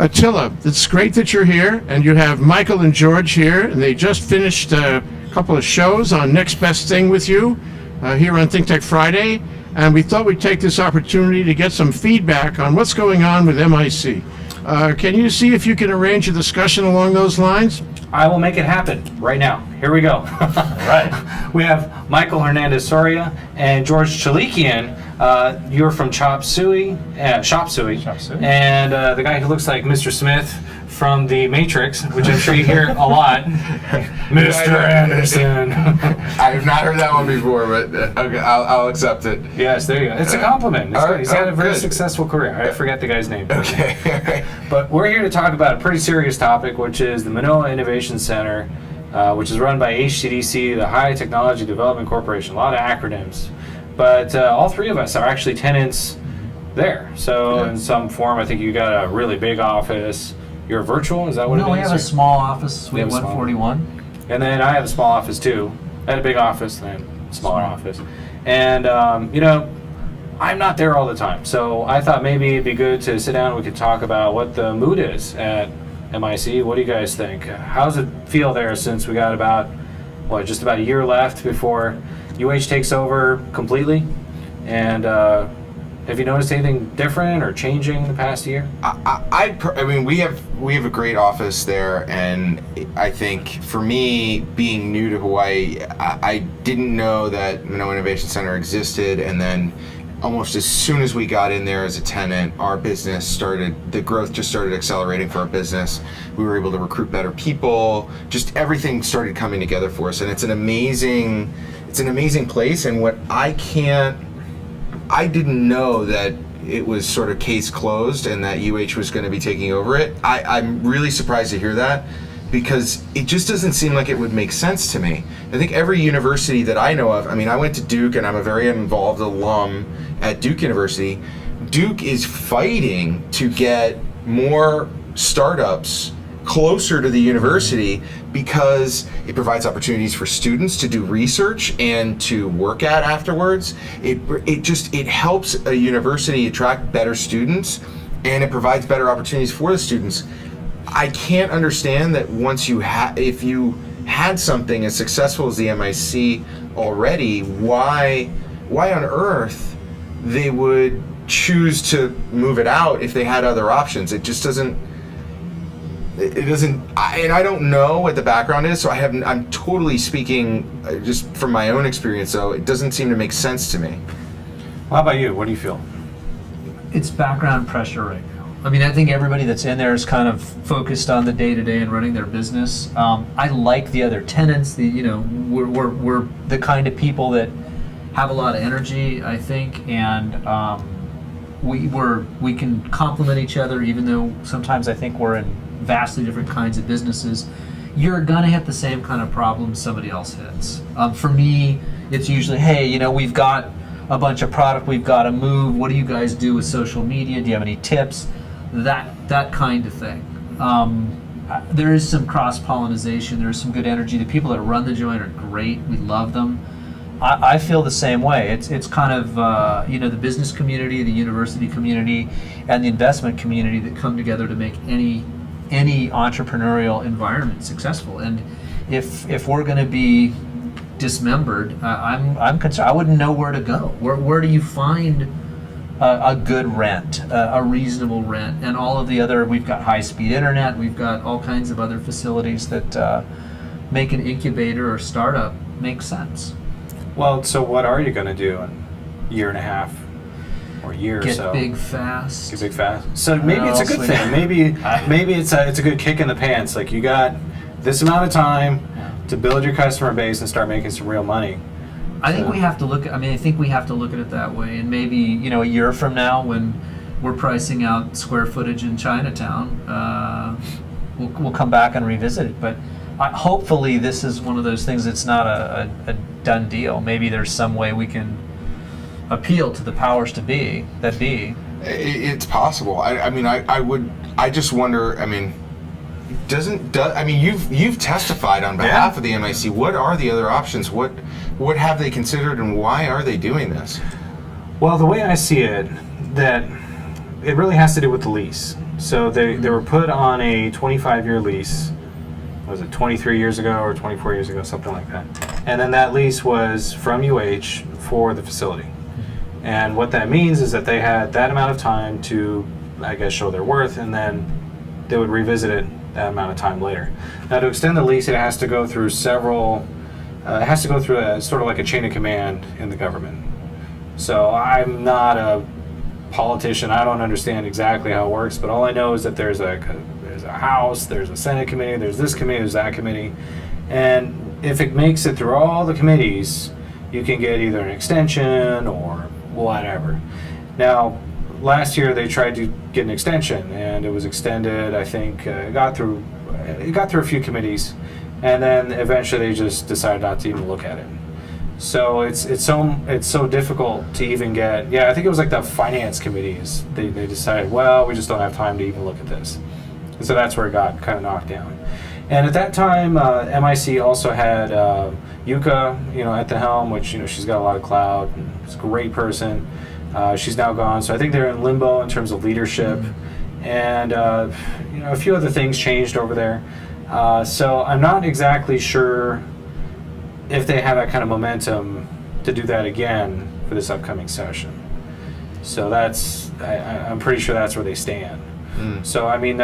Attila, it's great that you're here, and you have Michael and George here, and they just finished a couple of shows on Next Best Thing with you here on Think Tech Friday, and we thought we'd take this opportunity to get some feedback on what's going on with MIC. Can you see if you can arrange a discussion along those lines? I will make it happen right now. Here we go. Right. We have Michael Hernandez Soria and George Chalekin. You're from Shop Suey, and the guy who looks like Mr. Smith from The Matrix, which I'm sure you hear a lot. Mr. Anderson. I have not heard that one before, but okay, I'll accept it. Yes, there you go. It's a compliment. It's good. He's had a very good. Successful career. I forget the guy's name. Okay. But we're here to talk about a pretty serious topic, which is the Manoa Innovation Center, which is run by HTDC, the High Technology Development Corporation. A lot of acronyms. But all three of us are actually tenants there. So in some form, I think you got a really big office. You're virtual? Is that what it is? No, we have a small office, Suite 141. And then I have a small office too. I had a big office, then a smaller office. And, I'm not there all the time. So I thought maybe it'd be good to sit down and we could talk about what the mood is at MIC. What do you guys think? How does it feel there since we got just about a year left before UH takes over completely? And have you noticed anything different or changing in the past year? I mean, we have a great office there, and I think for me, being new to Hawaii, I didn't know that Manoa Innovation Center existed, and then almost as soon as we got in there as a tenant, our business the growth just started accelerating for our business. We were able to recruit better people, just everything started coming together for us, and it's an amazing place. And what I didn't know that it was sort of case closed and that UH was going to be taking over it. I'm really surprised to hear that, because it just doesn't seem like it would make sense to me. I think every university that I know of, I mean, I went to Duke and I'm a very involved alum at Duke University. Duke is fighting to get more startups closer to the university because it provides opportunities for students to do research and to work at afterwards. It helps a university attract better students, and it provides better opportunities for the students. I can't understand that if you had something as successful as the MIC already, why on earth they would choose to move it out if they had other options. It just doesn't. And I don't know what the background is, so I'm totally speaking just from my own experience, so it doesn't seem to make sense to me. Well, how about you? What do you feel? It's background pressure right now. I mean, I think everybody that's in there is kind of focused on the day-to-day and running their business. I like the other tenants. We're the kind of people that have a lot of energy, I think, and we can complement each other, even though sometimes I think we're in vastly different kinds of businesses. You're gonna hit the same kind of problems somebody else hits. For me, it's usually, hey, we've got a bunch of product, we've got to move. What do you guys do with social media? Do you have any tips? That kind of thing. There is some cross-pollination. There's some good energy. The people that run the joint are great. We love them. I feel the same way. It's kind of the business community, the university community, and the investment community that come together to make any entrepreneurial environment successful. And if we're going to be dismembered, I'm concerned. I wouldn't know where to go. Where do you find a good rent, a reasonable rent, and all of the other? We've got high-speed internet. We've got all kinds of other facilities that make an incubator or startup make sense. Well, so what are you going to do in a year and a half or a year or so? Get big fast. Get big fast. So maybe it's a good thing. Maybe it's a good kick in the pants. Like, you got this amount of time to build your customer base and start making some real money. I think we have to look at it that way. And maybe, a year from now, when we're pricing out square footage in Chinatown, we'll come back and revisit it. But hopefully this is one of those things that's not a done deal. Maybe there's some way we can appeal to the powers that be. It's possible. I just wonder. I mean, you've testified on behalf of the MIC. What are the other options? What have they considered, and why are they doing this? Well, the way I see it, that it really has to do with the lease. So they were put on a 25-year lease. Was it 23 years ago or 24 years ago, something like that? And then that lease was from UH for the facility. And what that means is that they had that amount of time to, I guess, show their worth, and then they would revisit it that amount of time later. Now, to extend the lease, it has to go through several. It has to go through a sort of like a chain of command in the government. So I'm not a politician. I don't understand exactly how it works, but all I know is that there's a House, there's a Senate committee, there's this committee, there's that committee, and if it makes it through all the committees, you can get either an extension or whatever. Now, last year they tried to get an extension, and it was extended. I think it got through a few committees, and then eventually they just decided not to even look at it. So it's so difficult to even get. Yeah, I think it was like the finance committees. They decided, well, we just don't have time to even look at this. And so that's where it got kind of knocked down. And at that time, MIC also had Yuka, at the helm, which she's got a lot of clout. And she's a great person. She's now gone, so I think they're in limbo in terms of leadership, and a few other things changed over there. So I'm not exactly sure if they have that kind of momentum to do that again for this upcoming session. So I'm pretty sure that's where they stand. So I mean,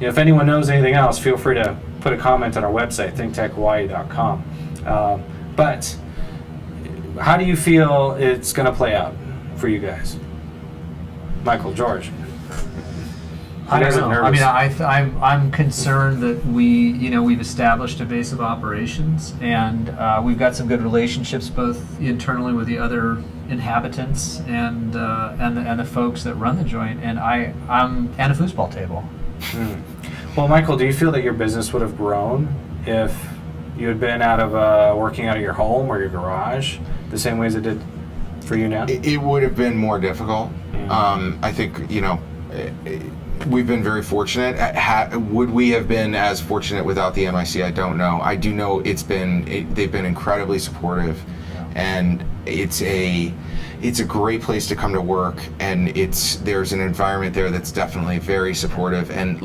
if anyone knows anything else, feel free to put a comment on our website, thinktechhawaii.com. But how do you feel it's going to play out for you guys? Michael, George. I don't know. I mean, I'm concerned that we've established a base of operations, and we've got some good relationships both internally with the other inhabitants and the folks that run the joint, and I'm a foosball table. Well, Michael, do you feel that your business would have grown if you had been working out of your home or your garage the same way as it did for you now? It would have been more difficult. I think we've been very fortunate. Would we have been as fortunate without the MIC? I don't know. I do know they've been incredibly supportive, and it's a great place to come to work, and there's an environment there that's definitely very supportive, and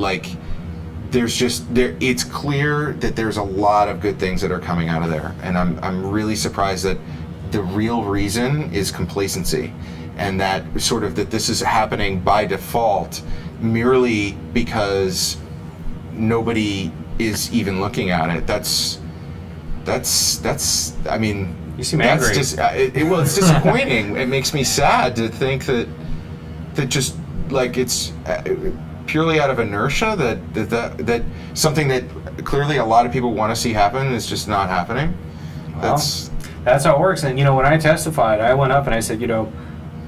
it's clear that there's a lot of good things that are coming out of there, and I'm really surprised that the real reason is complacency, and that this is happening by default merely because nobody is even looking at it. That's I mean, you seem angry. It's disappointing. It makes me sad to think that just like it's purely out of inertia that something that clearly a lot of people want to see happen is just not happening. That's how it works. And when I testified, I went up and I said,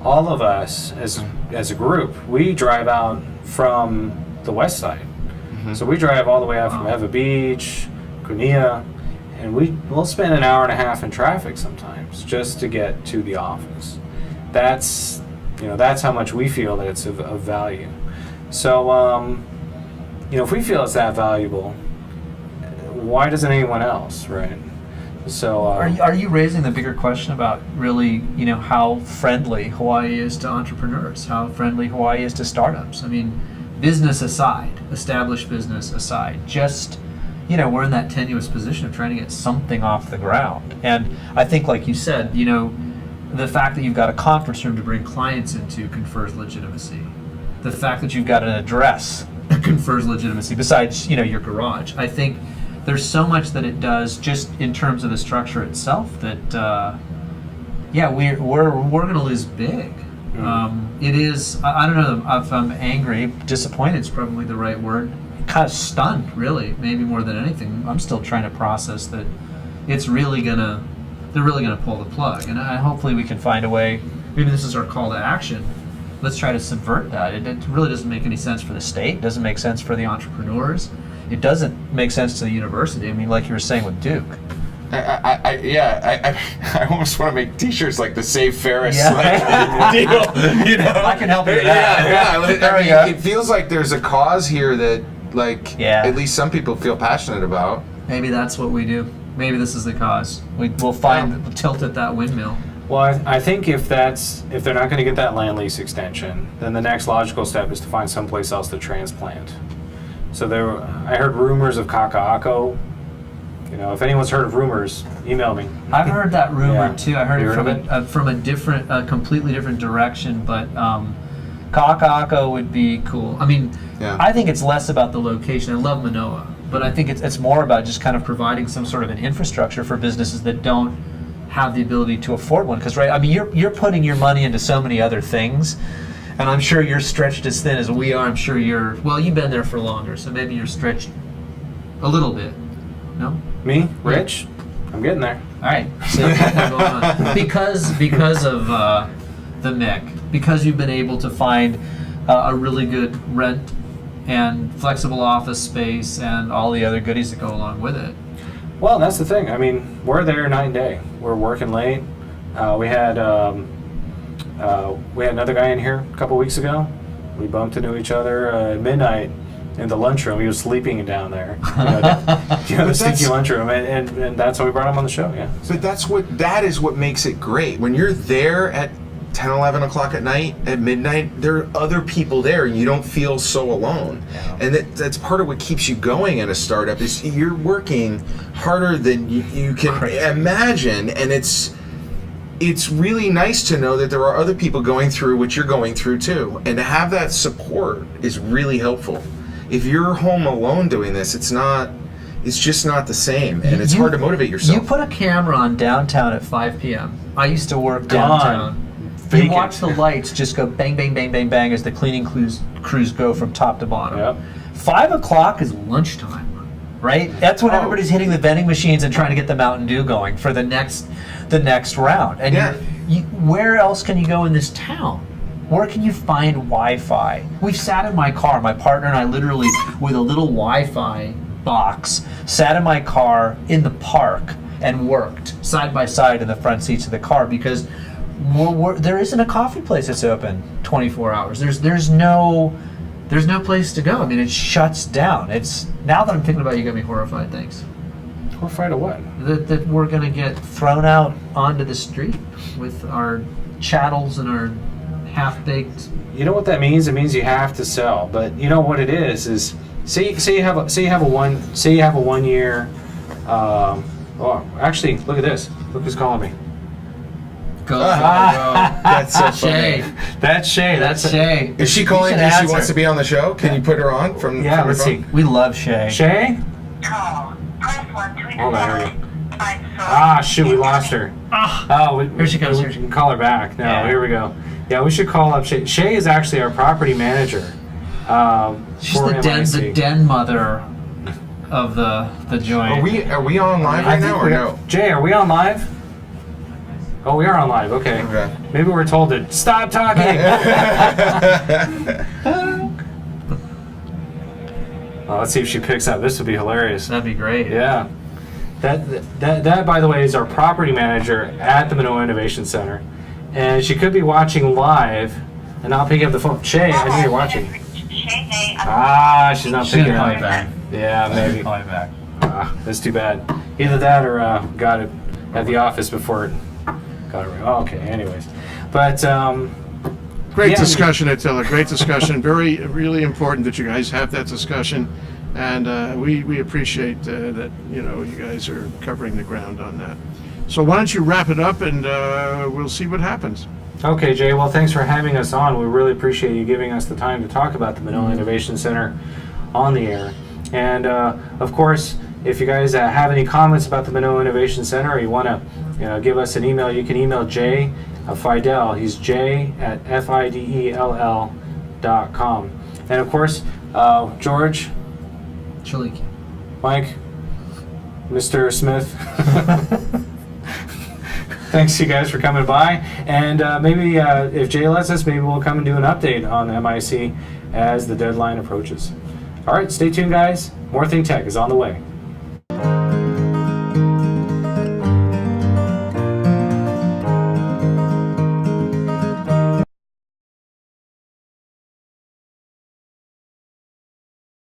all of us as a group, we drive out from the west side. So we drive all the way out from Eva Beach, Cunha, and we'll spend an hour and a half in traffic sometimes just to get to the office. That's how much we feel that it's of value. So if we feel it's that valuable, why doesn't anyone else, right? So are you raising the bigger question about really how friendly Hawaii is to entrepreneurs, how friendly Hawaii is to startups? I mean, business aside, established business aside, just we're in that tenuous position of trying to get something off the ground. And I think, like you said, the fact that you've got a conference room to bring clients into confers legitimacy. The fact that you've got an address confers legitimacy. Besides your garage, I think there's so much that it does just in terms of the structure itself that we're going to lose big. It is, I don't know if I'm angry, disappointed is probably the right word, kind of stunned really, maybe more than anything. I'm still trying to process that they're really gonna pull the plug, and hopefully we can find a way. Maybe this is our call to action. Let's try to subvert that. It really doesn't make any sense for the state. It doesn't make sense for the entrepreneurs. It doesn't make sense to the university. I mean, like you were saying with Duke. I almost want to make T-shirts like the Save Ferris deal. I can help you with that. It feels like there's a cause here that, at least some people feel passionate about. Maybe that's what we do. Maybe this is the cause. We'll tilt at that windmill. Well, I think if they're not going to get that land lease extension, then the next logical step is to find someplace else to transplant. So I heard rumors of Kaka'ako. You know, if anyone's heard of rumors, email me. I've heard that rumor Yeah. too. I heard You it from a completely different direction. But Kaka'ako would be cool. I mean, Yeah. I think it's less about the location. I love Manoa, but I think it's more about just kind of providing some sort of an infrastructure for businesses that don't have the ability to afford one. Because I mean, you're putting your money into so many other things, and I'm sure you're stretched as thin as we are. I'm sure you've been there for longer, so maybe you're stretched a little bit. No. Me, Rich, I'm getting there. All right. So going on. Because of the MIC, because you've been able to find a really good rent and flexible office space and all the other goodies that go along with it. Well, that's the thing. I mean, we're there night and day. We're working late. We had another guy in here a couple weeks ago. We bumped into each other at midnight in the lunchroom. He was sleeping down there. The stinky lunchroom, and that's why we brought him on the show. Yeah. But that is what makes it great. When you're there at 10, 11 o'clock at night, at midnight, there are other people there. You don't feel so alone. Yeah. And that's part of what keeps you going in a startup is you're working harder than you can imagine. And it's really nice to know that there are other people going through what you're going through too. And to have that support is really helpful. If you're home alone doing this, it's just not the same. And it's hard to motivate yourself. You put a camera on downtown at 5 p.m. I used to work downtown. You watch the lights just go bang, bang, bang, bang, bang as the cleaning crews go from top to bottom. Yep. 5 o'clock is lunchtime, right? That's when everybody's hitting the vending machines and trying to get the Mountain Dew going for the next round. And where else can you go in this town? Where can you find Wi-Fi? We've sat in my car, my partner and I literally, with a little Wi-Fi box, sat in my car in the park and worked side by side in the front seats of the car because there isn't a coffee place that's open 24 hours. There's no place to go. I mean, it shuts down. Now that I'm thinking about it, you got me horrified. Thanks. Horrified of what? That we're gonna get thrown out onto the street with our chattels and our half-baked. You know what that means? It means you have to sell. But you know what it is say you have a 1 year. Actually, look at this. Look who's calling me. Go. That's so funny. Shay. That's Shay. That's Shay. Is she You calling should because she answer. wants to be on the show? Can you put her on from Yeah, from let's your phone? see. We love Shay. Shay? Call. Press 1 to Hold on, here we accept. I'm sorry. Ah, shoot, we lost her. Oh, Here she comes. We can call her back. No, Yeah. here we go. Yeah, we should call up Shay. Shay is actually our property manager. She's for the MIC. den mother of the joint. Are we on live I right think now or no? Jay, are we on live? Oh, we are on live. Okay. Okay. Maybe we're told to stop talking. Well, let's see if she picks up. This would be hilarious. That'd be great. Yeah. That by the way is our property manager at the Manoa Innovation Center, and she could be watching live and not picking up the phone. Shay, I know you're watching. Ah, she's not She's picking gonna call up. you back. Yeah, maybe. Call you back. That's too bad. Either that or got it at the office before it got it. Oh, okay. Anyways, but Great yeah. discussion, Attila. Great discussion. Really important that you guys have that discussion, and we appreciate that you guys are covering the ground on that. So why don't you wrap it up, and we'll see what happens. Okay, Jay. Well, thanks for having us on. We really appreciate you giving us the time to talk about the Manoa Innovation Center on the air. And of course, if you guys have any comments about the Manoa Innovation Center, or you want to give us an email, you can email Jay Fidel. He's J@fidell.com. And of course, George, Chalekin. Mike, Mr. Smith. Thanks, you guys, for coming by. And maybe if Jay lets us, maybe we'll come and do an update on MIC as the deadline approaches. All right, stay tuned, guys. More Think Tech is on the way.